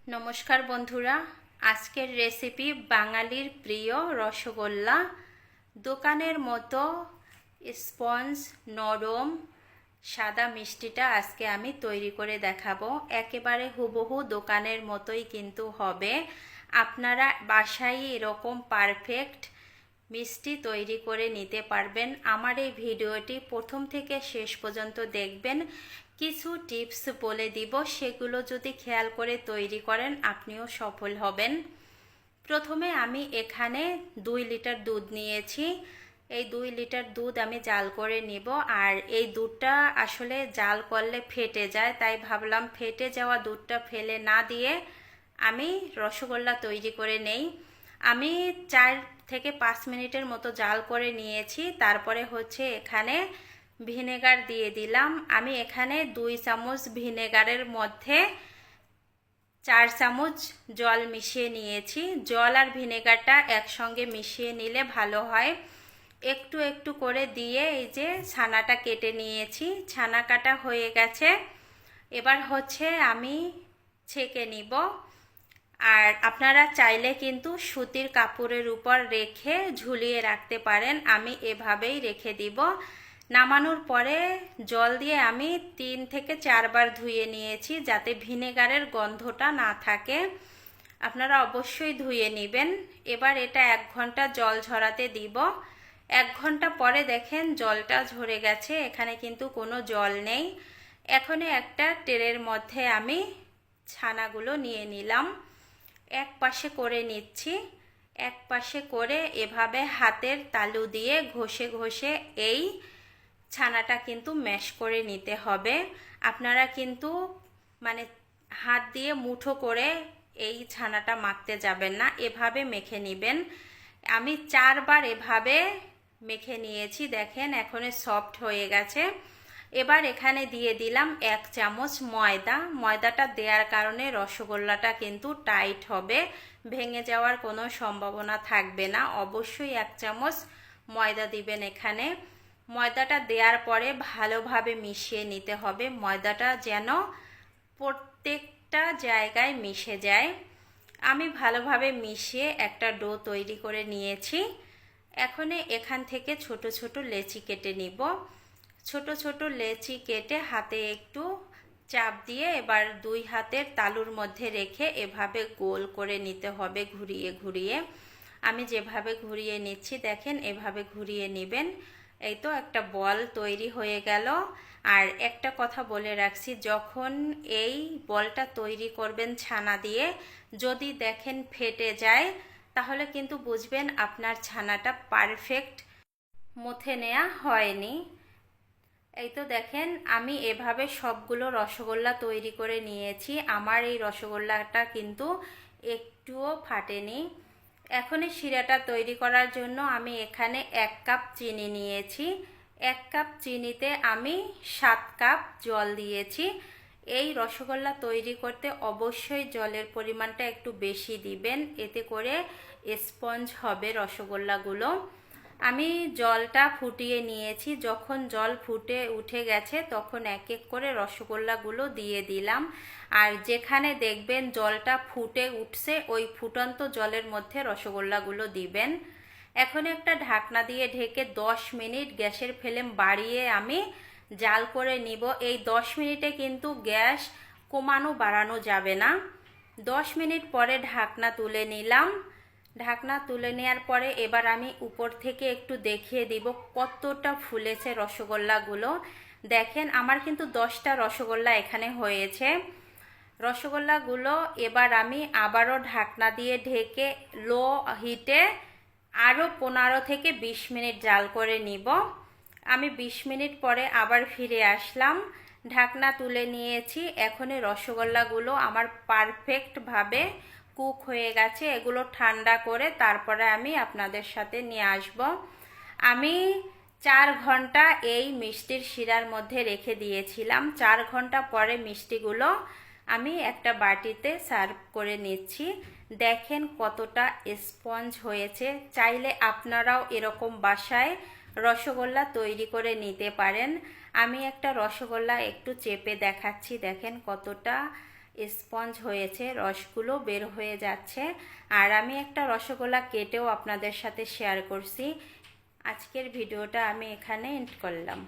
নমস্কার বন্ধুরা, আজকের রেসিপি বাঙালির প্রিয় রসগোল্লা। দোকানের মতো স্পঞ্জ নরম সাদা মিষ্টিটা আজকে আমি তৈরি করে দেখাবো। একেবারে হুবহু দোকানের মতোই কিন্তু হবে। আপনারা বাসায় এরকম পারফেক্ট মিষ্টি তৈরি করে নিতে পারবেন। আমার এই ভিডিওটি প্রথম থেকে শেষ পর্যন্ত দেখবেন। কিছু টিপস বলে দিব, সেগুলো যদি খেয়াল করে তৈরি করেন আপনিও সফল হবেন। প্রথমে আমি এখানে 2 লিটার দুধ নিয়েছি। এই 2 লিটার দুধ আমি জাল করে নিব। আর এই দুধটা আসলে জাল করলে ফেটে যায়, তাই ভাবলাম ফেটে যাওয়া দুধটা ফেলে না দিয়ে আমি রসগোল্লা তৈরি করে নেই। আমি 4 থেকে 5 মিনিটের মতো জাল করে নিয়েছি। তারপরে এখানে ভিনেগার দিয়ে দিলাম। আমি এখানে 2 চামচ ভিনেগারের মধ্যে 4 চামচ জল মিশিয়ে নিয়েছি। জল আর ভিনেগারটা একসঙ্গে মিশিয়ে নিলে ভালো হয়। একটু একটু করে দিয়ে এই যে ছানাটা কেটে নিয়েছি। ছানা কাটা হয়ে গেছে। এবার আমি ছেঁকে নিব। আর আপনারা চাইলে কিন্তু সুতির কাপড়ের উপর রেখে ঝুলিয়ে রাখতে পারেন। আমি এভাবেই রেখে দিব। নামানোর পরে জল দিয়ে আমি 3 থেকে 4 বার ধুয়ে নিয়েছি, যাতে ভিনেগারের গন্ধটা না থাকে। আপনারা অবশ্যই ধুয়ে নেবেন। এবার এটা 1 ঘন্টা জল ঝরাতে দিব। 1 ঘন্টা পরে দেখেন জলটা ঝরে গেছে, এখানে কিন্তু কোনো জল নেই। এখন একটা ট্রের মধ্যে আমি ছানাগুলো নিয়ে নিলাম। এক পাশে করে নিচ্ছি। এক পাশে করে এভাবে হাতের তালু দিয়ে ঘষে ঘষে এই ছানাটা কিন্তু ম্যাশ করে নিতে হবে। আপনারা কিন্তু হাত দিয়ে মুঠো করে এই ছানাটা মাখতে যাবেন না, এভাবে মেখে নেবেন। আমি 4 বার এভাবে মেখে নিয়েছি। দেখেন এখন সফট হয়ে গেছে। এবার এখানে দিয়ে দিলাম 1 চামচ ময়দা। ময়দাটা দেওয়ার কারণে রসগোল্লাটা কিন্তু টাইট হবে, ভেঙে যাওয়ার কোনো সম্ভাবনা থাকবে না। অবশ্যই 1 চামচ ময়দা দিবেন এখানে। ময়দাটা দেওয়ার পরে ভালোভাবে মিশিয়ে নিতে হবে। ময়দাটা যেন প্রত্যেকটা জায়গায় মিশে যায়। আমি ভালোভাবে মিশিয়ে একটা ডো তৈরি করে নিয়েছি। এখান থেকে ছোট ছোট লেচি কেটে নিব। ছোট ছোট লেচি কেটে হাতে একটু চাপ দিয়ে এবার 2 হাতের তালুর মধ্যে রেখে এভাবে গোল করে নিতে হবে, ঘুরিয়ে ঘুরিয়ে। আমি যেভাবে ঘুরিয়ে নিচ্ছি দেখেন, এভাবে ঘুরিয়ে নেবেন। এই তো একটা বল তৈরি হয়ে গেল। আর একটা কথা বলে রাখছি, যখন এই বলটা তৈরি করবেন ছানা দিয়ে, যদি দেখেন ফেটে যায় তাহলে কিন্তু বুঝবেন আপনার ছানাটা পারফেক্ট মথে নেওয়া হয়নি। এই তো দেখেন আমি এভাবে সবগুলো রসগোল্লা তৈরি করে নিয়েছি। আমার এই রসগোল্লাটা কিন্তু একটুও ফাটেনি। এখন এই শিরাটা তৈরি করার জন্য আমি এখানে 1 কাপ চিনি নিয়েছি। 1 কাপ চিনিতে আমি 7 কাপ জল দিয়েছি। এই রসগোল্লা তৈরি করতে অবশ্যই জলের পরিমাণটা একটু বেশি দিবেন, এতে করে স্পঞ্জ হবে রসগোল্লাগুলো। আমি জলটা ফুটিয়ে নিয়েছি। যখন জল ফুটে উঠে গেছে তখন এক এক করে রসগোল্লাগুলো দিয়ে দিলাম। আর যেখানে দেখবেন জলটা ফুটে উঠছে ওই ফুটন্ত জলের মধ্যে রসগোল্লাগুলো দিবেন। এখন একটা ঢাকনা দিয়ে ঢেকে 10 মিনিট গ্যাসের ফ্লেম বাড়িয়ে আমি জাল করে নিব। এই 10 মিনিটে কিন্তু গ্যাস কমানো বাড়ানো যাবে না। 10 মিনিট পরে ঢাকনা তুলে নিলাম। ঢাকনা তুলে নেওয়ার পরে এবার আমি উপর থেকে একটু দেখিয়ে দিব কতটা ফুলেছে রসগোল্লাগুলো। দেখেন আমার কিন্তু 10টা রসগোল্লা এখানে হয়েছে। রসগোল্লাগুলো এবার আমি আবারও ঢাকনা দিয়ে ঢেকে লো হিটে আরও 15 থেকে 20 মিনিট জাল করে নিব। আমি 20 মিনিট পরে আবার ফিরে আসলাম। ঢাকনা তুলে নিয়েছি। এখন এই রসগোল্লাগুলো আমার পারফেক্টভাবে কুক হয়ে গেছে। এগুলো ঠান্ডা করে তারপরে আমি আপনাদের সাথে নিয়ে আসব। আমি 4 ঘন্টা এই মিষ্টির শিরার মধ্যে রেখে দিয়েছিলাম। 4 ঘন্টা পরে মিষ্টিগুলো আমি একটা বাটিতে সার্ভ করে নিচ্ছি। দেখেন কতটা স্পঞ্জ হয়েছে। চাইলে আপনারাও এরকম বাসায় রসগোল্লা তৈরি করে নিতে পারেন। আমি একটা রসগোল্লা একটু চেপে দেখাচ্ছি। দেখেন কতটা স্পঞ্জ হয়েছে, রসগুলো বের হয়ে যাচ্ছে। আর আমি একটা রসগোল্লা কেটেও আপনাদের সাথে শেয়ার করছি। আজকের ভিডিওটা আমি এখানে এন্ড করলাম।